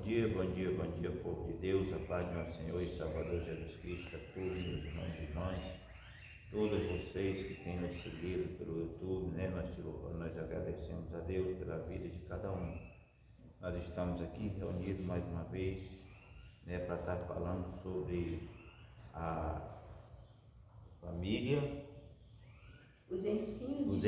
bom dia, povo de Deus, a paz de nosso Senhor e Salvador Jesus Cristo, a todos meus irmãos e irmãs, todos vocês que têm nos seguido pelo YouTube, né? Nós agradecemos a Deus pela vida de cada um. Nós estamos aqui reunidos mais uma vez, né, para estar falando sobre a família, os ensinos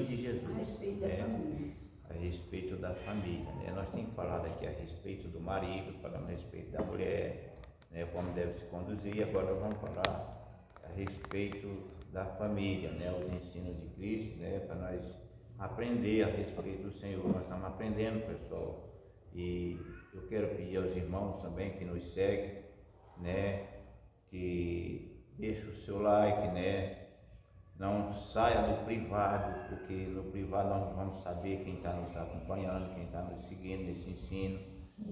de Jesus a respeito da família. A respeito da família, né? Nós temos falado aqui a respeito do marido, falando a respeito da mulher, né, como deve se conduzir. Agora vamos falar a respeito da família, né, os ensinos de Cristo, né, para nós aprender a respeito do Senhor. Nós estamos aprendendo, pessoal, e eu quero pedir aos irmãos também que nos seguem, né, que deixem o seu like, né. Não saia do privado, porque no privado nós não vamos saber quem está nos acompanhando, quem está nos seguindo nesse ensino,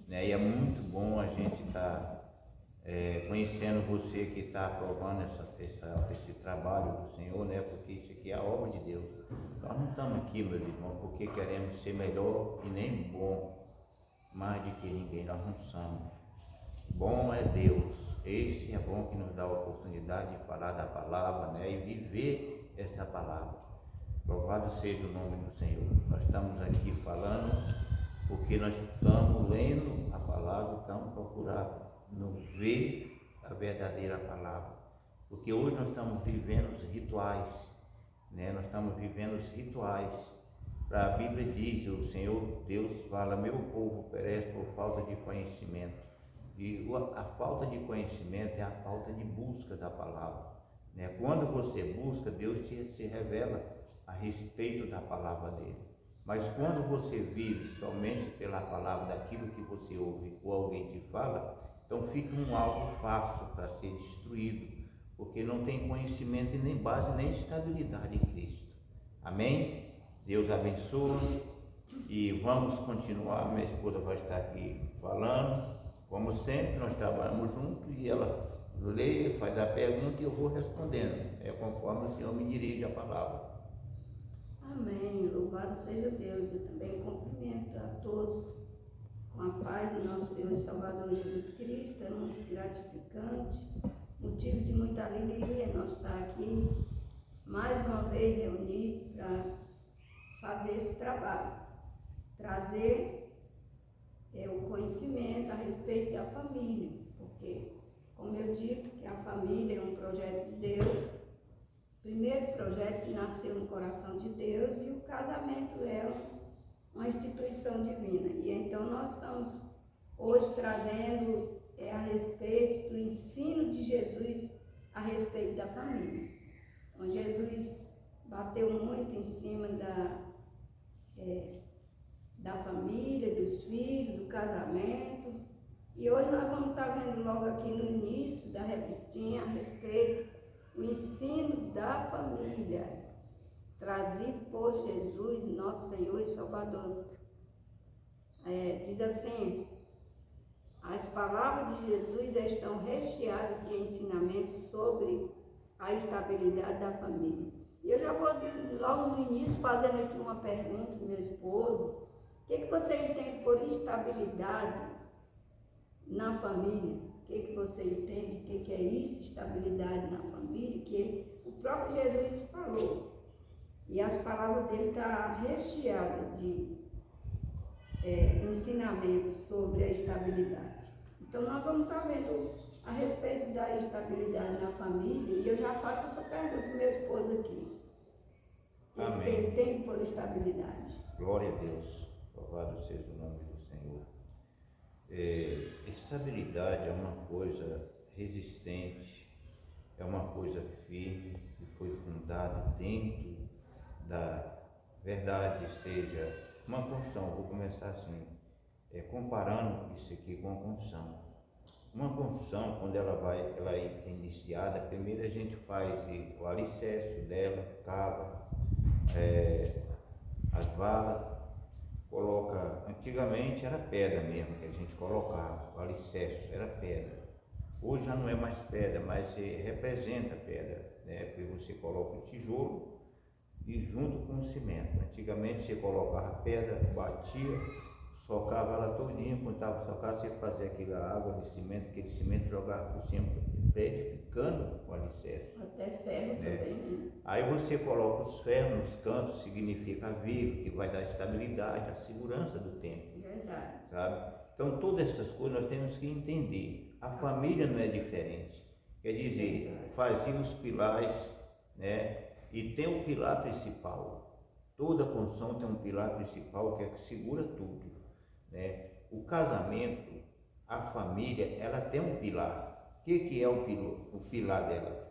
né? E é muito bom a gente estar conhecendo você que está aprovando esse trabalho do Senhor, né? Porque isso aqui é a obra de Deus. Nós não estamos aqui, meus irmãos, porque queremos ser melhor e nem bom, mais do que ninguém, nós não somos. Bom é Deus, esse é bom que nos dá a oportunidade de falar da palavra, né, e viver esta palavra. Louvado seja o nome do Senhor. Nós estamos aqui falando porque nós estamos lendo a palavra, estamos procurando ver a verdadeira palavra. Porque hoje nós estamos vivendo os rituais, né, nós estamos vivendo os rituais. A Bíblia diz, o Senhor Deus fala, meu povo perece por falta de conhecimento. E a falta de conhecimento é a falta de busca da palavra, né? Quando você busca, Deus se revela a respeito da palavra dele. Mas quando você vive somente pela palavra daquilo que você ouve ou alguém te fala, então fica um alvo fácil para ser destruído, porque não tem conhecimento e nem base, nem estabilidade em Cristo. Amém? Deus abençoe e vamos continuar. Minha esposa vai estar aqui falando. Como sempre, nós trabalhamos juntos e ela lê, faz a pergunta e eu vou respondendo. É conforme o Senhor me dirige a palavra. Amém. Louvado seja Deus. Eu também cumprimento a todos com a paz do nosso Senhor e Salvador Jesus Cristo. É muito gratificante, motivo de muita alegria nós estar aqui mais uma vez reunidos para fazer esse trabalho, trazer o conhecimento a respeito da família, porque, como eu digo, que a família é um projeto de Deus, o primeiro projeto que nasceu no coração de Deus, e o casamento é uma instituição divina. E então nós estamos hoje trazendo a respeito do ensino de Jesus a respeito da família. Então Jesus bateu muito em cima da família, dos filhos, do casamento. E hoje nós vamos estar vendo logo aqui no início da revistinha a respeito do ensino da família, trazido por Jesus, nosso Senhor e Salvador. Diz assim: as palavras de Jesus estão recheadas de ensinamentos sobre a estabilidade da família. E eu já vou logo no início fazendo aqui uma pergunta para meu esposo. O que você entende por estabilidade na família? O que você entende? O que é isso, estabilidade na família? Que o próprio Jesus falou. E as palavras dele estão recheadas de ensinamentos sobre a estabilidade. Então nós vamos estar vendo a respeito da estabilidade na família. E eu já faço essa pergunta para meu esposo aqui. O que você entende por estabilidade? Glória a Deus. Louvado seja o nome do Senhor. Estabilidade é uma coisa resistente, é uma coisa firme, que foi fundada dentro da verdade, seja uma construção. Vou começar assim, comparando isso aqui com a construção. Uma construção, quando ela é iniciada, primeiro a gente faz o alicerce dela, cava as valas, coloca, antigamente era pedra mesmo que a gente colocava, o alicerce era pedra. Hoje já não é mais pedra, mas representa pedra, né? Porque você coloca o tijolo e junto com o cimento. Antigamente você colocava pedra, batia, socava ela todinha, quando estava socada, você fazia aquela água de cimento, aquele cimento jogava por cima, edificando o alicerce. Até ferro também, né? Aí você coloca os ferros nos cantos, significa vivo, que vai dar estabilidade, a segurança do templo. Verdade. Sabe? Então todas essas coisas nós temos que entender. A família não é diferente. Quer dizer, fazia os pilares, né? E tem o pilar principal. Toda construção tem um pilar principal que é que segura tudo, né? O casamento, a família, ela tem um pilar. O que é o pilar dela?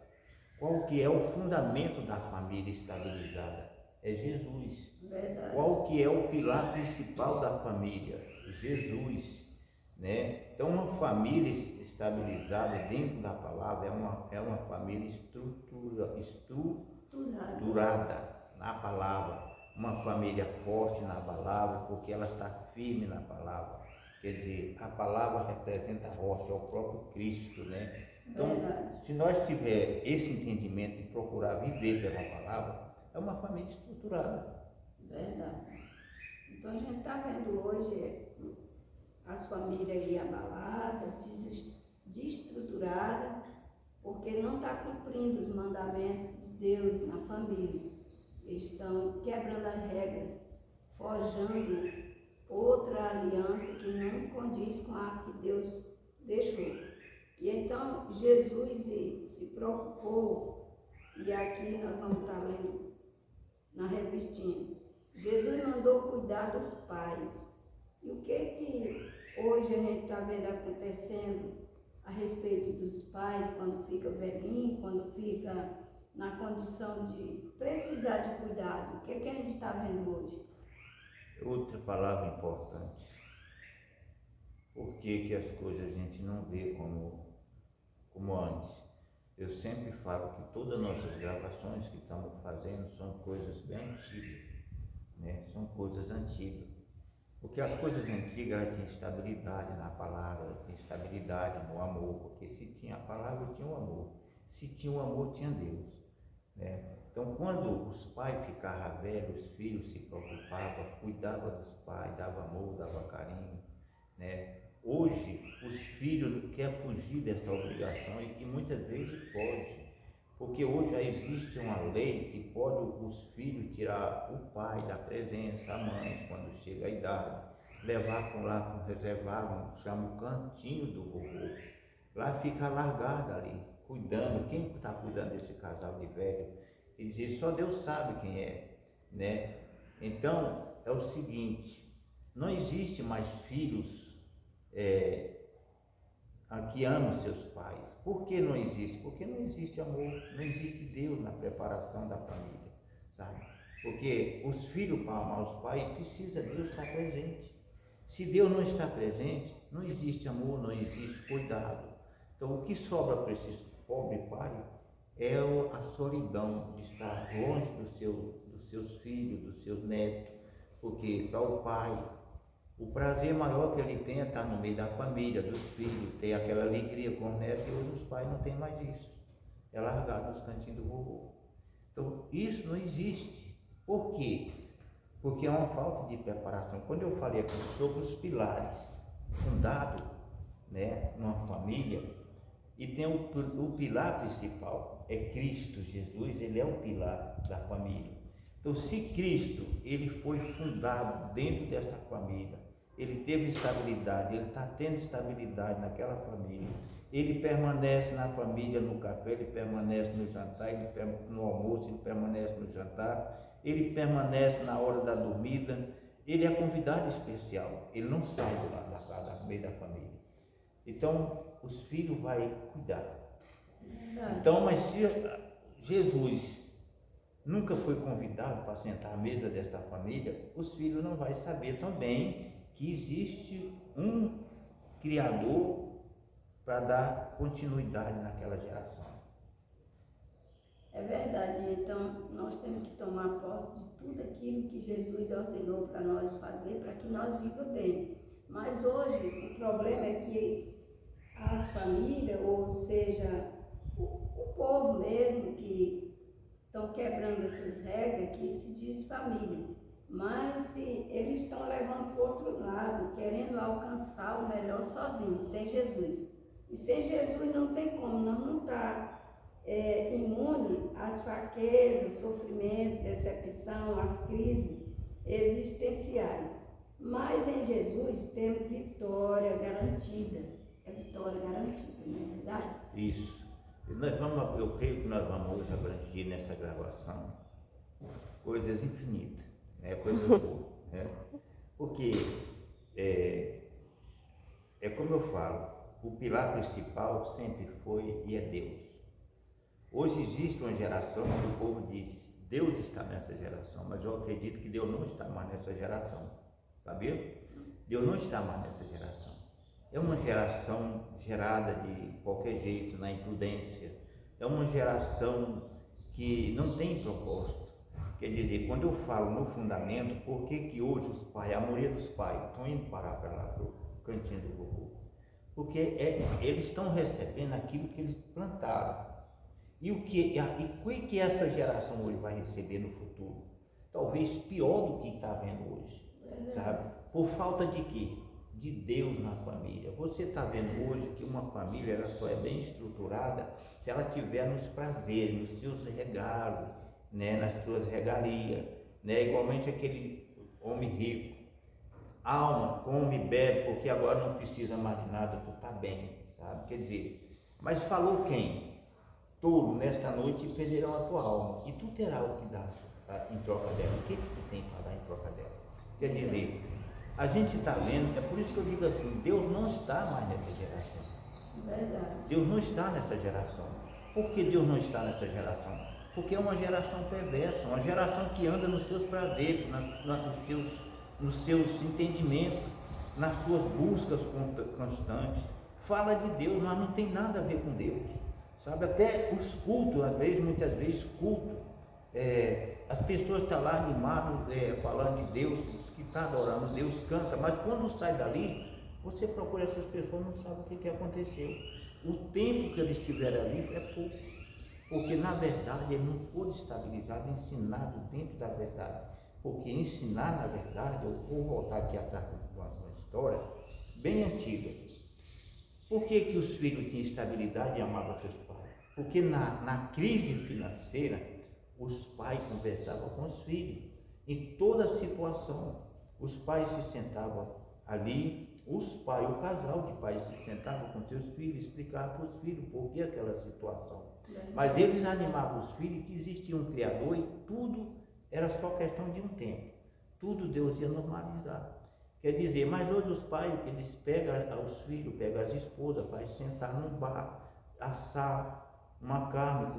Qual que é o fundamento da família estabilizada? É Jesus. Verdade. Qual que é o pilar principal da família? Jesus, né? Então uma família estabilizada dentro da palavra é uma família estruturada na palavra, uma família forte na palavra, porque ela está firme na palavra. Quer dizer, a palavra representa a rocha, é o próprio Cristo, né? Então, se nós tiver esse entendimento e procurar viver pela palavra, é uma família estruturada. Verdade. Então a gente está vendo hoje as famílias aí abaladas, desestruturadas, porque não está cumprindo os mandamentos de Deus na família. Eles estão quebrando as regras, forjando outra aliança que não condiz com a que Deus deixou. E então Jesus se preocupou, e aqui nós vamos estar lendo na revistinha, Jesus mandou cuidar dos pais. E o que hoje a gente está vendo acontecendo a respeito dos pais, quando fica velhinho, quando fica na condição de precisar de cuidado? O que a gente está vendo hoje? Outra palavra importante. Por que as coisas a gente não vê como antes? Eu sempre falo que todas as nossas gravações que estamos fazendo são coisas bem antigas, né? São coisas antigas. Porque as coisas antigas, elas tinham estabilidade na palavra, tinham estabilidade no amor, porque se tinha a palavra, tinha o amor. Se tinha o amor, tinha Deus, né? Então, quando os pais ficavam velhos, os filhos se preocupavam, cuidavam dos pais, dava amor, dava carinho, né? Hoje, os filhos querem fugir dessa obrigação e muitas vezes foge, porque hoje já existe uma lei que pode os filhos tirar o pai da presença, a mãe, quando chega a idade, levar lá para um reservado, chama o cantinho do vovô, lá fica largado ali, cuidando. Quem está cuidando desse casal de velho? E dizer, só Deus sabe quem é, né? Então, é o seguinte, não existe mais filhos que amam seus pais. Por que não existe? Porque não existe amor, não existe Deus na preparação da família, sabe? Porque os filhos, para amar os pais, precisa Deus estar presente. Se Deus não está presente, não existe amor, não existe cuidado. Então, o que sobra para esses pobres pais é a solidão de estar longe dos seus filhos, dos seus netos, porque para o pai, o prazer maior que ele tem é estar no meio da família, dos filhos, ter aquela alegria com o neto, e hoje os pais não têm mais isso. É largado nos cantinhos do vovô. Então, isso não existe. Por quê? Porque é uma falta de preparação. Quando eu falei aqui sobre os pilares fundados, né, numa família, e tem o pilar principal, é Cristo Jesus, ele é o pilar da família. Então, se Cristo, ele foi fundado dentro desta família, ele teve estabilidade, ele está tendo estabilidade naquela família, ele permanece na família, no café, ele permanece no jantar, no almoço, ele permanece no jantar, ele permanece na hora da dormida, ele é convidado especial, ele não sai do lado do meio da família. Então, os filhos vão cuidar. Então, mas se Jesus nunca foi convidado para sentar à mesa desta família, os filhos não vão saber também que existe um Criador para dar continuidade naquela geração. É verdade. Então, nós temos que tomar posse de tudo aquilo que Jesus ordenou para nós fazer, para que nós vivamos bem. Mas hoje, o problema é que as famílias, ou seja, o povo mesmo, que estão quebrando essas regras, que se diz família. mas eles estão levando para o outro lado, querendo alcançar o melhor sozinhos, sem Jesus. E sem Jesus não tem como, nós não estamos imune às fraquezas, sofrimento, decepção, às crises existenciais. Mas em Jesus temos vitória garantida. É vitória garantida, não é verdade? Isso. Eu creio que nós vamos hoje abranger nessa gravação coisas infinitas, né? Coisas boas. Né? Porque é como eu falo, o pilar principal sempre foi e é Deus. Hoje existe uma geração que o povo diz, Deus está nessa geração, mas eu acredito que Deus não está mais nessa geração, sabia? Deus não está mais nessa geração. É uma geração gerada de qualquer jeito, na imprudência. É uma geração que não tem propósito. Quer dizer, quando eu falo no fundamento, por que hoje os pais, a maioria dos pais, estão indo parar para lá, para o cantinho do cocô? Porque eles estão recebendo aquilo que eles plantaram. E o que essa geração hoje vai receber no futuro? Talvez pior do que está vendo hoje, sabe? Por falta de quê? De Deus na família. Você está vendo hoje que uma família ela só é bem estruturada se ela tiver nos prazeres, nos seus regalos, né? Nas suas regalias, né? Igualmente aquele homem rico. Alma, come, bebe, porque agora não precisa mais de nada para estar bem, sabe? Quer dizer, mas falou quem? Tolo, nesta noite perderão a tua alma, e tu terás o que dar em troca dela. O que tu tem para dar em troca dela? Quer dizer, a gente está vendo, é por isso que eu digo assim, Deus não está mais nessa geração. Verdade. Deus não está nessa geração. Por que Deus não está nessa geração? Porque é uma geração perversa, uma geração que anda nos seus prazeres, nos seus entendimentos, nas suas buscas constantes. Fala de Deus, mas não tem nada a ver com Deus. Sabe, até os cultos, muitas vezes culto, as pessoas estão lá animadas, falando de Deus, que está adorando Deus, canta, mas quando sai dali, você procura essas pessoas, não sabe o que aconteceu. O tempo que eles estiveram ali é pouco, porque na verdade ele não foi estabilizado, ensinado dentro da verdade, porque ensinar na verdade, eu vou voltar aqui atrás com uma história bem antiga. Por que os filhos tinham estabilidade e amavam seus pais? Porque na crise financeira, os pais conversavam com os filhos. Em toda situação, os pais se sentavam ali, o casal de pais se sentavam com seus filhos, explicavam para os filhos por que aquela situação. Mas eles animavam os filhos que existia um Criador e tudo era só questão de um tempo. Tudo Deus ia normalizar. Quer dizer, mas hoje os pais, eles pegam os filhos, pegam as esposas, para sentar num bar, assar uma carne,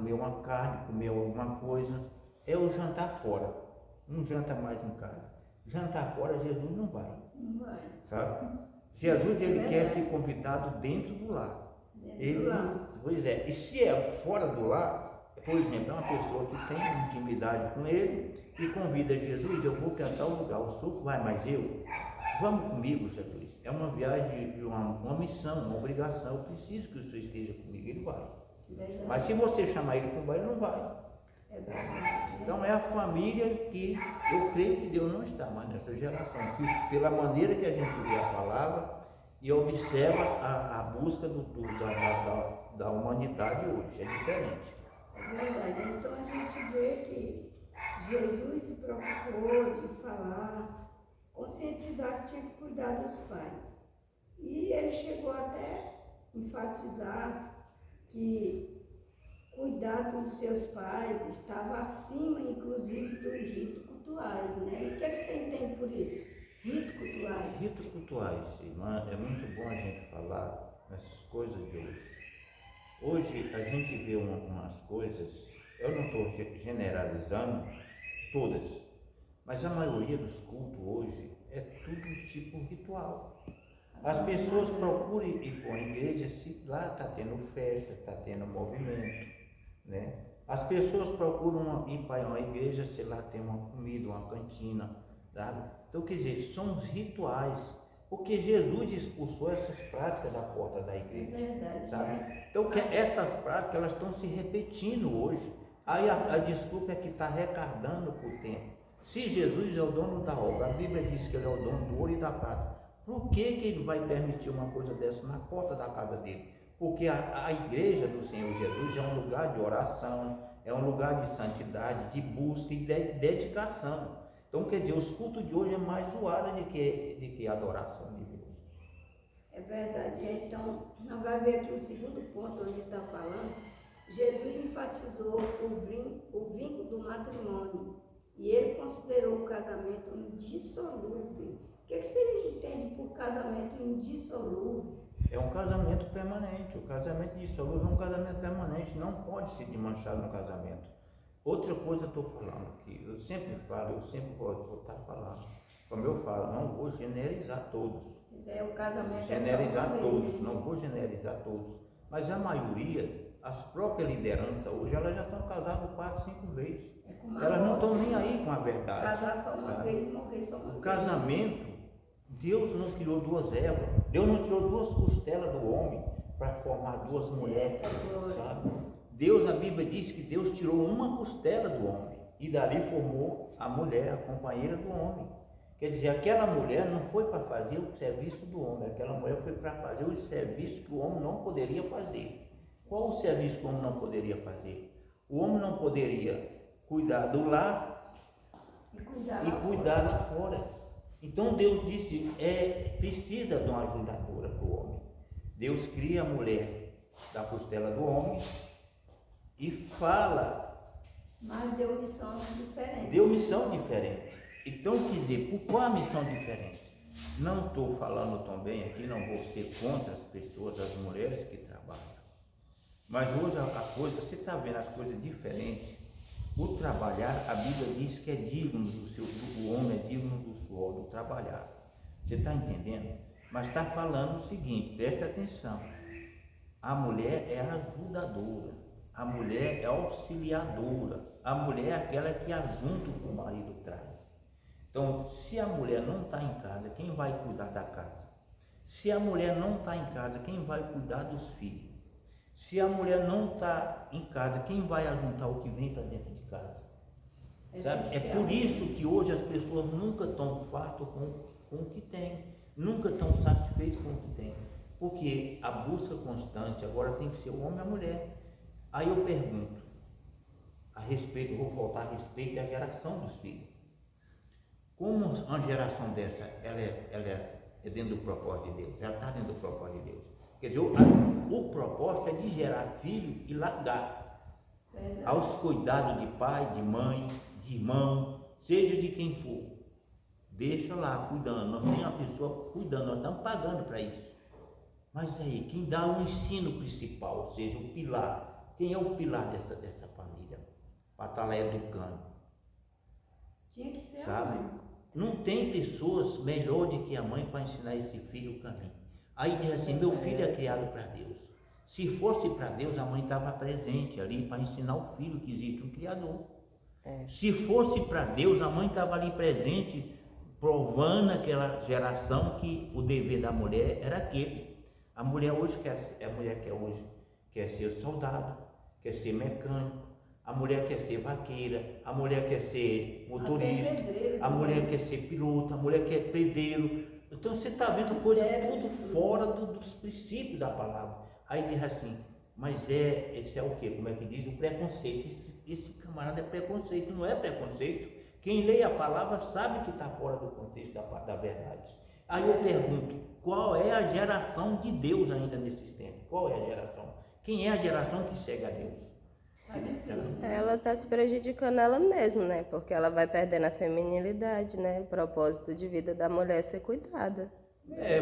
comer alguma coisa. É o jantar fora, não janta mais em casa. Jantar fora, Jesus não vai. Não vai. Sabe? Jesus, ele quer ser convidado dentro do lar. Pois é, e se é fora do lar, por exemplo, é uma pessoa que tem intimidade com ele e convida Jesus, eu vou para tal lugar, o senhor vai, mas eu... Vamos comigo, Jesus. É uma viagem, uma missão, uma obrigação. Eu preciso que o senhor esteja comigo. Ele vai. Verdade. Mas se você chamar ele para o baile, ele não vai. É verdade. Então é a família que eu creio que Deus não está mais nessa geração. Que, pela maneira que a gente vê a palavra e observa a busca da humanidade hoje. É diferente. É verdade. Então a gente vê que Jesus se preocupou de falar, conscientizar que tinha que cuidar dos pais. E ele chegou até enfatizar que cuidar dos seus pais estava acima, inclusive, dos ritos cultuais, né? E o que você entende por isso? Ritos cultuais. Ritos cultuais, irmã, é muito bom a gente falar nessas coisas de hoje. Hoje a gente vê umas coisas, eu não estou generalizando todas, mas a maioria dos cultos hoje é tudo tipo ritual. As pessoas procuram ir para a igreja se lá está tendo festa, está tendo movimento, né? As pessoas procuram ir para uma igreja se lá tem uma comida, uma cantina, sabe? Então, quer dizer, são os rituais, porque Jesus expulsou essas práticas da porta da igreja, sabe? Então, essas práticas elas estão se repetindo hoje. Aí a desculpa é que está retardando por tempo. Se Jesus é o dono da obra, a Bíblia diz que ele é o dono do ouro e da prata, por que ele vai permitir uma coisa dessa na porta da casa dele? Porque a igreja do Senhor Jesus é um lugar de oração, é um lugar de santidade, de busca e de dedicação. Então, quer dizer, os cultos de hoje é mais zoada de que a adoração de Deus. É verdade. Então, nós vamos ver aqui o segundo ponto onde está falando. Jesus enfatizou o vínculo do matrimônio e ele considerou o casamento indissolúvel. O que você entende por casamento indissolúvel? É um casamento permanente. O casamento indissolúvel é um casamento permanente, não pode se desmanchar no casamento. Outra coisa eu estou falando aqui, eu sempre falo, eu sempre vou estar falando, como eu falo, não vou generalizar todos. O casamento generalizar todos, não vou generalizar todos, mas a maioria, as próprias lideranças hoje, elas já estão casadas 4, 5 vezes. Elas não estão nem aí com a verdade. Casar só uma vez, morrer só uma vez. O casamento, Deus não criou 2 Evas, Deus não tirou 2 costelas do homem para formar 2 mulheres, sabe? Deus, a Bíblia diz que Deus tirou uma costela do homem e dali formou a mulher, a companheira do homem. Quer dizer, aquela mulher não foi para fazer o serviço do homem, aquela mulher foi para fazer o serviço que o homem não poderia fazer. Qual o serviço que o homem não poderia fazer? O homem não poderia cuidar do lar e cuidar lá fora. Então Deus disse, precisa de uma ajudadora para o homem. Deus cria a mulher da costela do homem e fala. Mas deu missão diferente. Deu missão diferente. Então, quer dizer, por qual a missão diferente? Não estou falando também aqui, não vou ser contra as pessoas, as mulheres que trabalham. Mas hoje a coisa, você está vendo as coisas diferentes. O trabalhar, a Bíblia diz que é digno o homem é digno do suor, do trabalhar. Você está entendendo? Mas está falando o seguinte, preste atenção. A mulher é ajudadora, a mulher é auxiliadora, a mulher é aquela que ajunta o marido traz. Então, se a mulher não está em casa, quem vai cuidar da casa? Se a mulher não está em casa, quem vai cuidar dos filhos? Se a mulher não está em casa, quem vai ajuntar o que vem para dentro de casa? Sabe? É por isso que hoje as pessoas nunca estão fartas com o que tem, nunca estão satisfeitas com o que tem. Porque a busca constante agora tem que ser o homem e a mulher. Aí eu pergunto, a respeito, vou voltar a respeito da geração dos filhos. Como uma geração dessa, ela é dentro do propósito de Deus, ela está dentro do propósito de Deus. Quer dizer, o propósito é de gerar filho e largar aos cuidados de pai, de mãe, de irmão, seja de quem for. Deixa lá, cuidando. Nós temos uma pessoa cuidando, nós estamos pagando para isso. Mas aí, quem dá o ensino principal, ou seja, o pilar, quem é o pilar dessa família? Para estar lá educando. Tinha que ser, sabe? Não tem pessoas melhor do que a mãe para ensinar esse filho o caminho. Aí diz assim, meu filho é criado para Deus. Se fosse para Deus, a mãe estava presente ali para ensinar o filho que existe um Criador. Se fosse para Deus, a mãe estava ali presente, provando aquela geração que o dever da mulher era aquele. A mulher hoje quer ser soldado, quer ser mecânico, a mulher quer ser vaqueira, a mulher quer ser motorista, a mulher quer ser piloto, a mulher quer ser pedreiro. Então você está vendo coisa tudo fora dos princípios da palavra. Aí diz assim, mas esse é o quê? Como é que diz? O preconceito. Esse camarada é preconceito, não é preconceito. Quem lê a palavra sabe que está fora do contexto da verdade. Aí eu pergunto, qual é a geração de Deus ainda nesses tempos? Qual é a geração? Quem é a geração que segue a Deus? Ela está se prejudicando ela mesma, né? Porque ela vai perdendo a feminilidade, né? O propósito de vida da mulher é ser cuidada.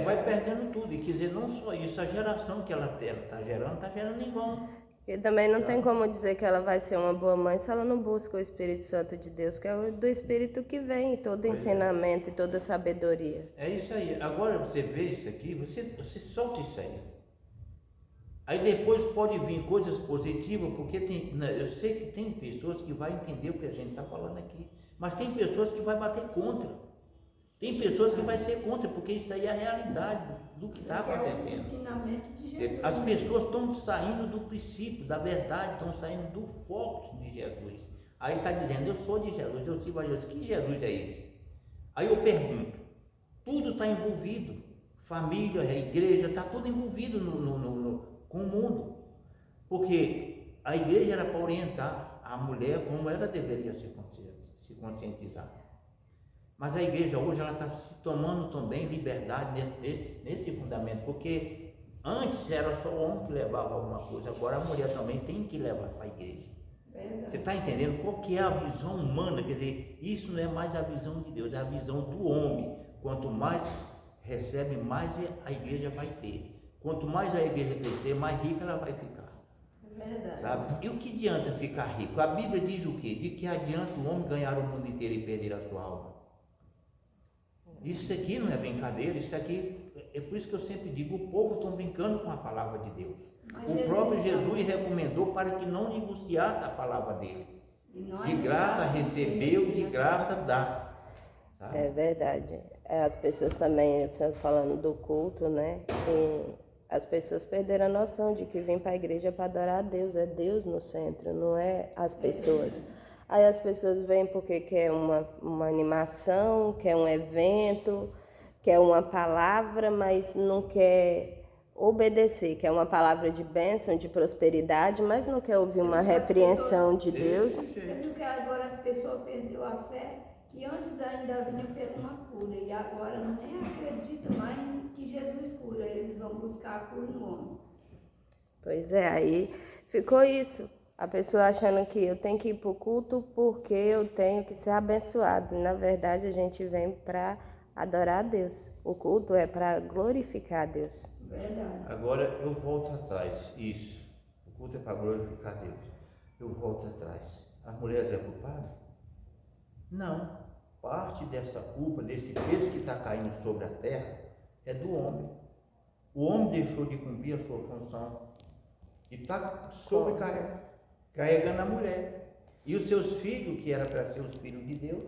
Vai perdendo tudo. E quer dizer, não só isso, a geração que ela está gerando em vão. E também não tem como dizer que ela vai ser uma boa mãe se ela não busca o Espírito Santo de Deus, que é o do Espírito que vem, todo ensinamento e toda sabedoria. É isso aí. Agora você vê isso aqui, você solta isso aí. Aí depois pode vir coisas positivas, porque eu sei que tem pessoas que vão entender o que a gente está falando aqui, mas tem pessoas que vão bater contra. Tem pessoas que vão ser contra, porque isso aí é a realidade do que está acontecendo. É o ensinamento de Jesus. As pessoas estão saindo do princípio, da verdade, estão saindo do foco de Jesus. Aí está dizendo, eu sou de Jesus, eu sirvo a Jesus. Que Jesus é esse? Aí eu pergunto, tudo está envolvido, família, a igreja, está tudo envolvido com o mundo. Porque a igreja era para orientar a mulher como ela deveria se conscientizar. Mas a igreja hoje ela está se tomando também liberdade nesse fundamento, porque antes era só o homem que levava alguma coisa, agora a mulher também tem que levar para a igreja. Verdade. Você está entendendo qual que é a visão humana? Quer dizer, isso não é mais a visão de Deus, é a visão do homem. Quanto mais recebe, mais a igreja vai ter. Quanto mais a igreja crescer, mais rica ela vai ficar. É verdade. Sabe? E o que adianta ficar rico? A Bíblia diz o quê? De que adianta o homem ganhar o mundo inteiro e perder a sua alma? Isso aqui não é brincadeira, isso aqui, é por isso que eu sempre digo, o povo está brincando com a palavra de Deus. O próprio Jesus recomendou para que não negociasse a palavra dele. De graça recebeu, de graça dá. Sabe? É verdade. As pessoas também, o senhor falando do culto, né? E as pessoas perderam a noção de que vêm para a igreja para adorar a Deus. É Deus no centro, não é as pessoas. Aí as pessoas vêm porque quer uma animação, quer um evento, quer uma palavra, mas não quer obedecer, quer uma palavra de bênção, de prosperidade, mas não quer ouvir uma repreensão de Deus. Você viu que agora as pessoas perderam a fé, que antes ainda vinham por uma cura, e agora nem acreditam mais que Jesus cura, eles vão buscar a cura no homem. Pois é, aí ficou isso. A pessoa achando que eu tenho que ir para o culto porque eu tenho que ser abençoado. Na verdade, a gente vem para adorar a Deus. O culto é para glorificar a Deus. Verdade. Agora eu volto atrás, isso. O culto é para glorificar a Deus. Eu volto atrás. As mulheres é culpada? Não. Parte dessa culpa, desse peso que está caindo sobre a terra, é do homem. O homem deixou de cumprir a sua função e está carregando a mulher. E os seus filhos, que era para ser os filhos de Deus,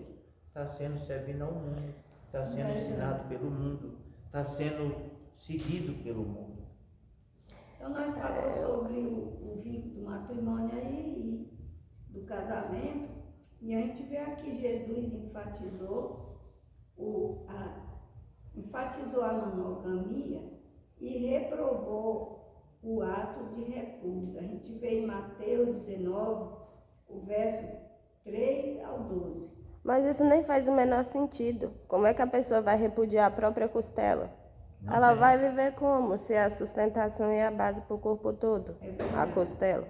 está sendo servindo ao mundo, está sendo ensinado pelo mundo, está sendo seguido pelo mundo. Então nós falamos sobre o vínculo do matrimônio aí, e do casamento, e a gente vê aqui Jesus enfatizou a monogamia e reprovou o ato de repúdio. A gente vê em Mateus 19, o verso 3 ao 12. Mas isso nem faz o menor sentido. Como é que a pessoa vai repudiar a própria costela? Não Ela tem. vai viver como? Se a sustentação é a base para o corpo todo, a costela.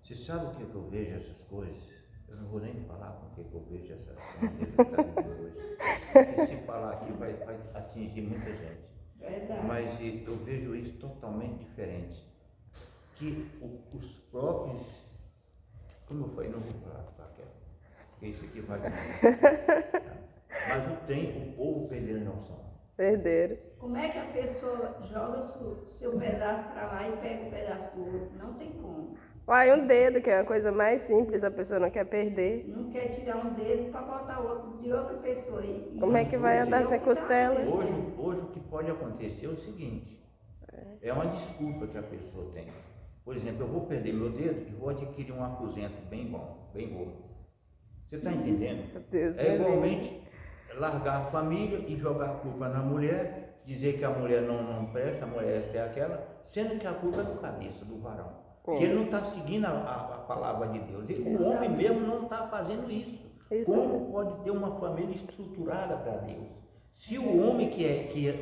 Você sabe o que eu vejo essas coisas? Eu não vou nem falar com o que eu vejo essas coisas hoje. Porque se falar aqui vai atingir muita gente. Verdade. Mas eu vejo isso totalmente diferente. Que os próprios... Como eu falei, não vou falar, Raquel, porque isso aqui vai... Mas o povo perdeu a noção. Perderam. Como é que a pessoa joga o seu pedaço para lá e pega o pedaço do outro? Não tem como. Vai um dedo, que é uma coisa mais simples, a pessoa não quer perder. Não quer tirar um dedo para botar outro de outra pessoa. Como é que vai andar sem costela? Hoje o que pode acontecer é o seguinte, é uma desculpa que a pessoa tem. Por exemplo, eu vou perder meu dedo e vou adquirir um aposento bem bom, bem gordo. Você está entendendo? Deus É igualmente largar a família e jogar a culpa na mulher, dizer que a mulher não presta, a mulher é aquela, sendo que a culpa é do cabeça, do varão. Que ele não está seguindo a palavra de Deus. O homem mesmo não está fazendo isso. Como pode ter uma família estruturada para Deus? Se o homem que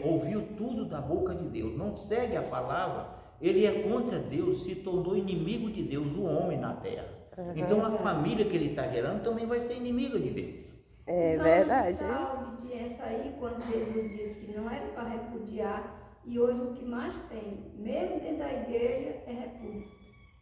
ouviu tudo da boca de Deus não segue a palavra, ele é contra Deus, se tornou inimigo de Deus, o homem na terra. Então a família que ele está gerando também vai ser inimiga de Deus. É então, verdade. A obediência aí, quando Jesus disse que não era para repudiar, e hoje o que mais tem, mesmo dentro da igreja, é repúdio.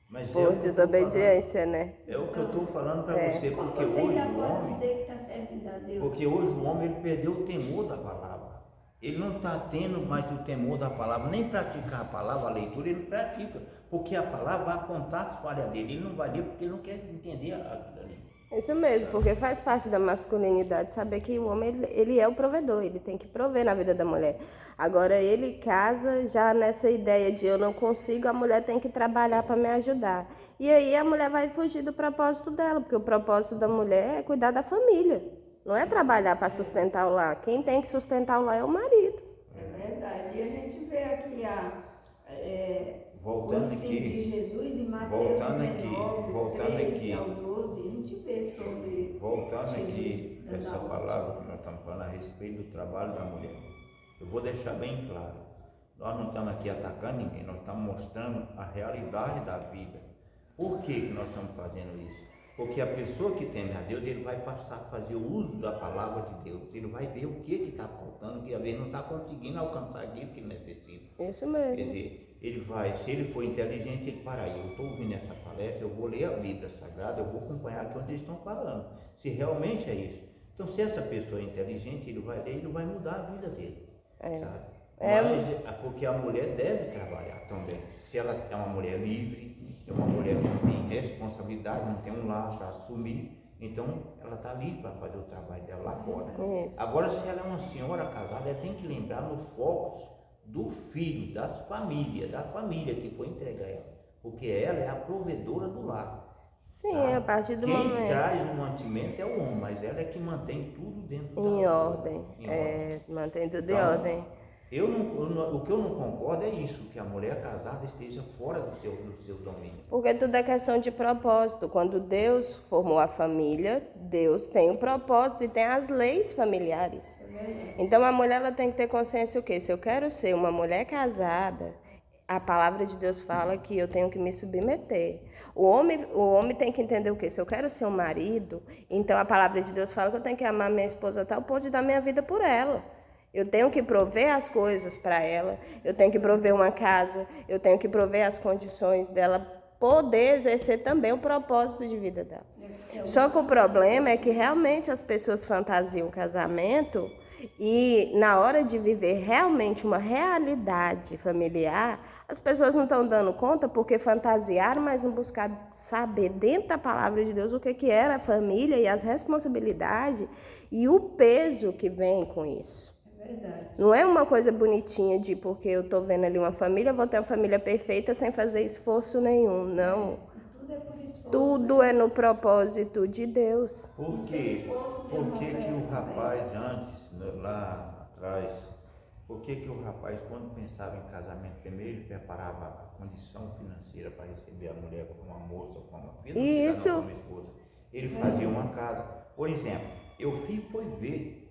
Mas Por desobediência, né? É o que eu estou falando para você, Como porque você hoje ainda o pode homem... dizer que está servindo a Deus? Porque hoje o homem ele perdeu o temor da palavra. Ele não está tendo mais o temor da palavra, nem praticar a palavra, a leitura, ele não pratica. Porque a palavra vai apontar as falhas dele. Ele não vai ler porque ele não quer entender aquilo ali. Isso mesmo, porque faz parte da masculinidade saber que o homem ele é o provedor, ele tem que prover na vida da mulher. Agora ele casa já nessa ideia de eu não consigo, a mulher tem que trabalhar para me ajudar. E aí a mulher vai fugir do propósito dela, porque o propósito da mulher é cuidar da família, não é trabalhar para sustentar o lar. Quem tem que sustentar o lar é o marido. É verdade. E a gente vê aqui o Voltando ensino aqui, de Jesus em Mateus voltando 19, aqui, 13 ao 12, a gente vê sobre voltando Jesus aqui, dando essa aula. palavra que nós estamos falando a respeito do trabalho da mulher. Eu vou deixar bem claro, nós não estamos aqui atacando ninguém, nós estamos mostrando a realidade da vida. Por que nós estamos fazendo isso? Porque a pessoa que teme a Deus, ele vai passar a fazer o uso da palavra de Deus, ele vai ver o que está faltando, que às vezes não está conseguindo alcançar aquilo que ele necessita. Isso mesmo. Quer dizer, ele vai, se ele for inteligente, ele para aí, eu estou ouvindo essa palestra, eu vou ler a Bíblia Sagrada, eu vou acompanhar aqui onde eles estão falando, se realmente é isso. Então, se essa pessoa é inteligente, ele vai ler, ele vai mudar a vida dele, sabe? Mas, porque a mulher deve trabalhar também. Se ela é uma mulher livre, é uma mulher que não tem responsabilidade, não tem um lar para assumir, então ela está livre para fazer o trabalho dela lá fora. Isso. Agora, se ela é uma senhora casada, ela tem que lembrar no foco do filho, da família que foi entregar ela, porque ela é a provedora do lar. Sim, Tá? a partir do Quem momento. traz o mantimento é o homem, mas ela é que mantém tudo dentro Em da ordem. Mantém tudo em Então, ordem. o que eu não concordo é isso, que a mulher casada esteja fora do seu domínio. Porque tudo é questão de propósito. Quando Deus formou a família, Deus tem um propósito e tem as leis familiares. Então a mulher ela tem que ter consciência o quê? Se eu quero ser uma mulher casada, a palavra de Deus fala que eu tenho que me submeter. O homem tem que entender o quê? Se eu quero ser um marido, então a palavra de Deus fala que eu tenho que amar minha esposa até o ponto de dar minha vida por ela. Eu tenho que prover as coisas para ela, eu tenho que prover uma casa, eu tenho que prover as condições dela poder exercer também o propósito de vida dela. Só que o problema é que realmente as pessoas fantasiam o casamento e na hora de viver realmente uma realidade familiar, as pessoas não estão dando conta porque fantasiaram, mas não buscaram saber dentro da palavra de Deus o que era a família e as responsabilidades e o peso que vem com isso. Verdade. Não é uma coisa bonitinha de porque eu estou vendo ali uma família, vou ter uma família perfeita sem fazer esforço nenhum. Não. Tudo é por esforço. Tudo é no propósito de Deus. Por que que o rapaz antes, lá atrás, por que o rapaz quando pensava em casamento, primeiro ele preparava a condição financeira para receber a mulher como uma moça, como uma filha, Isso. não como esposa. Ele fazia uma casa. Por exemplo, eu fui ver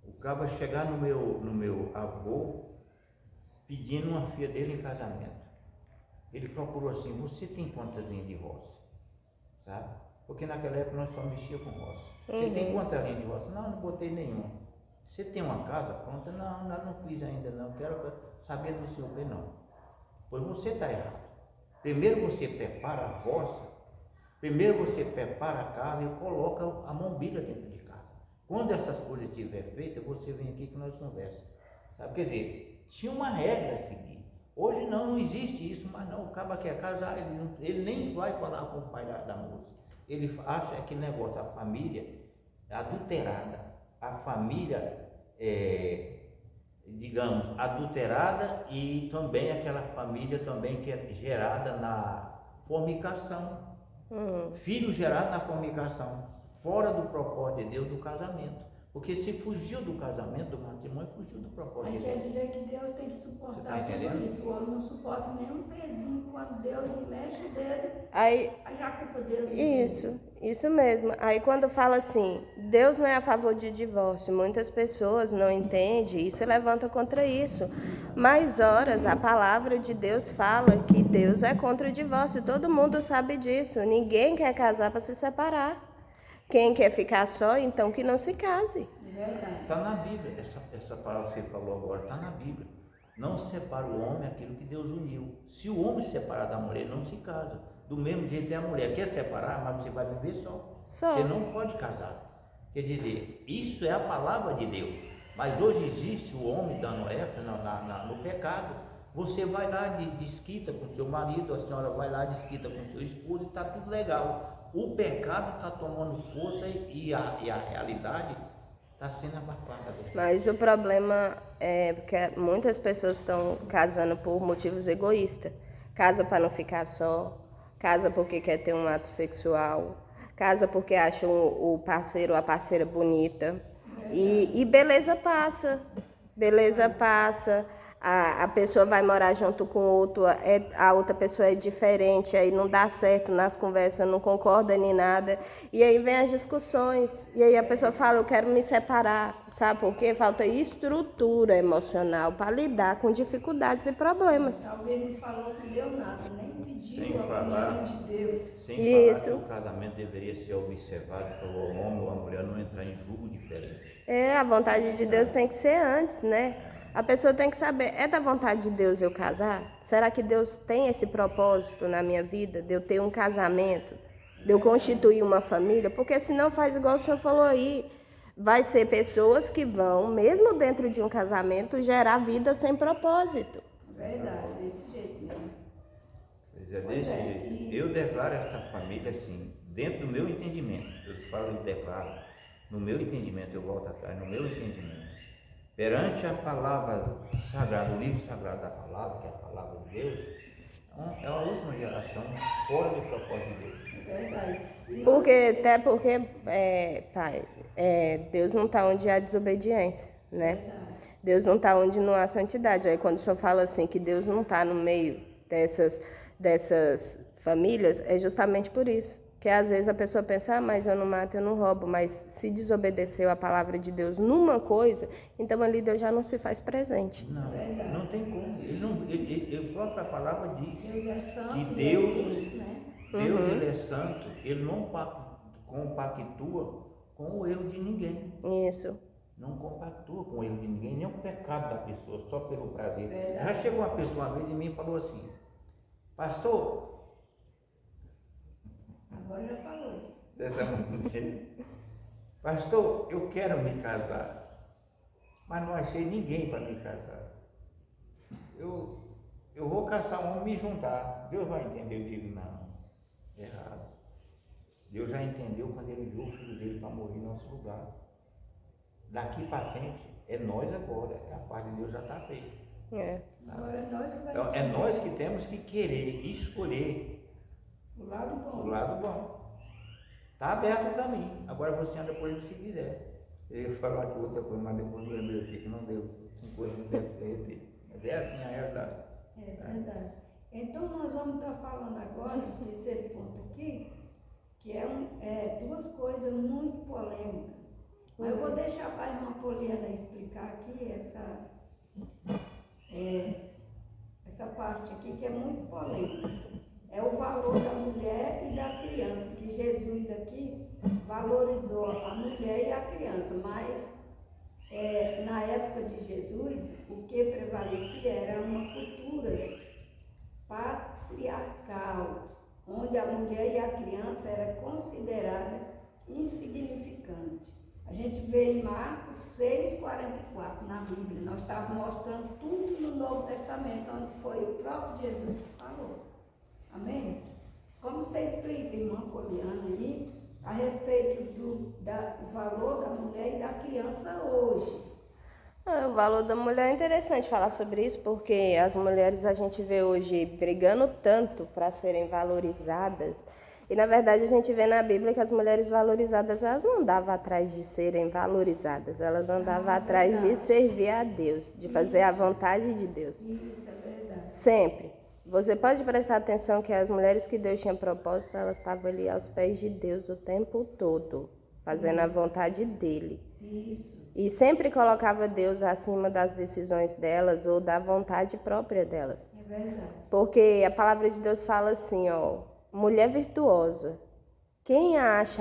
o cara chegar no meu avô pedindo uma filha dele em casamento. Ele procurou assim, você tem quantas linhas de roça? Sabe? Porque naquela época nós só mexíamos com roça. Você tem quantas linhas de roça? Não, não botei nenhuma. Você tem uma casa pronta? Não, não fiz ainda não. Quero saber do seu bem não. Pois você está errado. Primeiro você prepara a roça, primeiro você prepara a casa e coloca a mobília dentro de casa. Quando essas coisas estiverem feitas, você vem aqui que nós conversamos. Sabe? Quer dizer, tinha uma regra a seguir. Hoje não existe isso, mas não. O cara quer casar, ele nem vai falar com o pai da moça. Ele acha aquele negócio, a família adulterada. A família, digamos, adulterada e também aquela família também que é gerada na fornicação. Filho gerado na fornicação. Fora do propósito de Deus do casamento. Porque se fugiu do casamento, do matrimônio, fugiu do propósito de Aí quer Deus. dizer que Deus tem que suportar Você tá entendendo? tudo isso. O homem não suporta nenhum pezinho. Quando Deus mexe o dedo, Aí, já a culpa Deus. isso mesmo. Aí quando fala assim, Deus não é a favor de divórcio, muitas pessoas não entendem e se levantam contra isso. Mas horas a palavra de Deus fala que Deus é contra o divórcio, todo mundo sabe disso. Ninguém quer casar para se separar. Quem quer ficar só, então que não se case. Está na Bíblia, essa palavra que você falou agora está na Bíblia. Não separa o homem aquilo que Deus uniu. Se o homem se separar da mulher, ele não se casa. Do mesmo jeito é a mulher. Quer separar, mas você vai viver só. Você não pode casar. Quer dizer, isso é a palavra de Deus. Mas hoje existe o homem dando época no pecado. Você vai lá desquita com seu marido, a senhora vai lá desquita com seu esposo e está tudo legal. O pecado está tomando força e a realidade está sendo abafada. Mas o problema é porque muitas pessoas estão casando por motivos egoístas. Casa para não ficar só, casa porque quer ter um ato sexual, casa porque acha o parceiro ou a parceira bonita. E beleza passa. Beleza passa. A pessoa vai morar junto com outro, a outra pessoa é diferente, aí não dá certo nas conversas, não concorda nem nada. E aí vem as discussões, e aí a pessoa fala, eu quero me separar, sabe por quê? Falta estrutura emocional para lidar com dificuldades e problemas. Talvez não falou que deu nada, nem pediu Sem a falar, opinião de Deus. sem falar Isso. que o casamento deveria ser observado pelo homem ou a mulher não entrar em julgo diferente. A vontade de Deus tem que ser antes, né? A pessoa tem que saber, é da vontade de Deus eu casar? Será que Deus tem esse propósito na minha vida, de eu ter um casamento, de eu constituir uma família? Porque senão faz igual o senhor falou aí, vai ser pessoas que vão, mesmo dentro de um casamento, gerar vida sem propósito. Verdade, desse jeito mesmo. Pois é, desse jeito. Eu declaro esta família assim, dentro do meu entendimento. Eu falo e declaro, no meu entendimento, eu volto atrás, no meu entendimento. Perante a palavra sagrada, o livro sagrado da palavra, que é a palavra de Deus, é a última geração fora do propósito de Deus. É verdade. Até porque, pai, Deus não está onde há desobediência, né? Deus não está onde não há santidade. Aí quando o senhor fala assim que Deus não está no meio dessas famílias, é justamente por isso. Que às vezes a pessoa pensa, mas eu não mato, eu não roubo, mas se desobedeceu a palavra de Deus numa coisa, então ali Deus já não se faz presente. Não, não tem como. A própria palavra diz Deus é santo que e Deus, é justo, né? Deus ele é santo, ele não compactua com o erro de ninguém. Isso. Não compactua com o erro de ninguém, nem o pecado da pessoa, só pelo prazer. Verdade. Já chegou uma pessoa uma vez em mim e falou assim, pastor, Agora já falou. dessa maneira, pastor, eu quero me casar, mas não achei ninguém para me casar. Eu vou caçar um homem e me juntar. Deus vai entender? Eu digo, não, errado. Deus já entendeu quando ele viu o filho dele para morrer em nosso lugar. Daqui para frente, é nós agora, a parte de Deus já está feita. Agora é nós que vai Então, é nós que temos que querer, escolher o lado bom. o lado bom. Está aberto o caminho. Agora você anda por ele se quiser. Eu ia falar aqui outra coisa, mas depois eu lembrei aqui que não deu. Uma coisa não deve ser. Mas é assim a realidade. É verdade. Então nós vamos estar falando agora, o terceiro ponto aqui, que é duas coisas muito polêmicas. Mas eu vou deixar para a irmã Poliana explicar aqui essa parte aqui que é muito polêmica. É o valor da mulher e da criança, que Jesus aqui valorizou a mulher e a criança, mas na época de Jesus, o que prevalecia era uma cultura patriarcal, onde a mulher e a criança era considerada insignificante. A gente vê em Marcos 6,44 na Bíblia, nós estávamos mostrando tudo no Novo Testamento, onde foi o próprio Jesus que falou. Amém? Como você explica, irmã Poliana, aí, a respeito do valor da mulher e da criança hoje? O valor da mulher é interessante falar sobre isso, porque as mulheres a gente vê hoje brigando tanto para serem valorizadas. E na verdade a gente vê na Bíblia que as mulheres valorizadas, elas não andavam atrás de serem valorizadas, elas andavam atrás de servir a Deus, de fazer a vontade de Deus. Isso é verdade. Sempre. Você pode prestar atenção que as mulheres que Deus tinha propósito, elas estavam ali aos pés de Deus o tempo todo, fazendo a vontade dele. Isso. E sempre colocava Deus acima das decisões delas ou da vontade própria delas. É verdade. Porque a palavra de Deus fala assim, ó, mulher virtuosa, quem a acha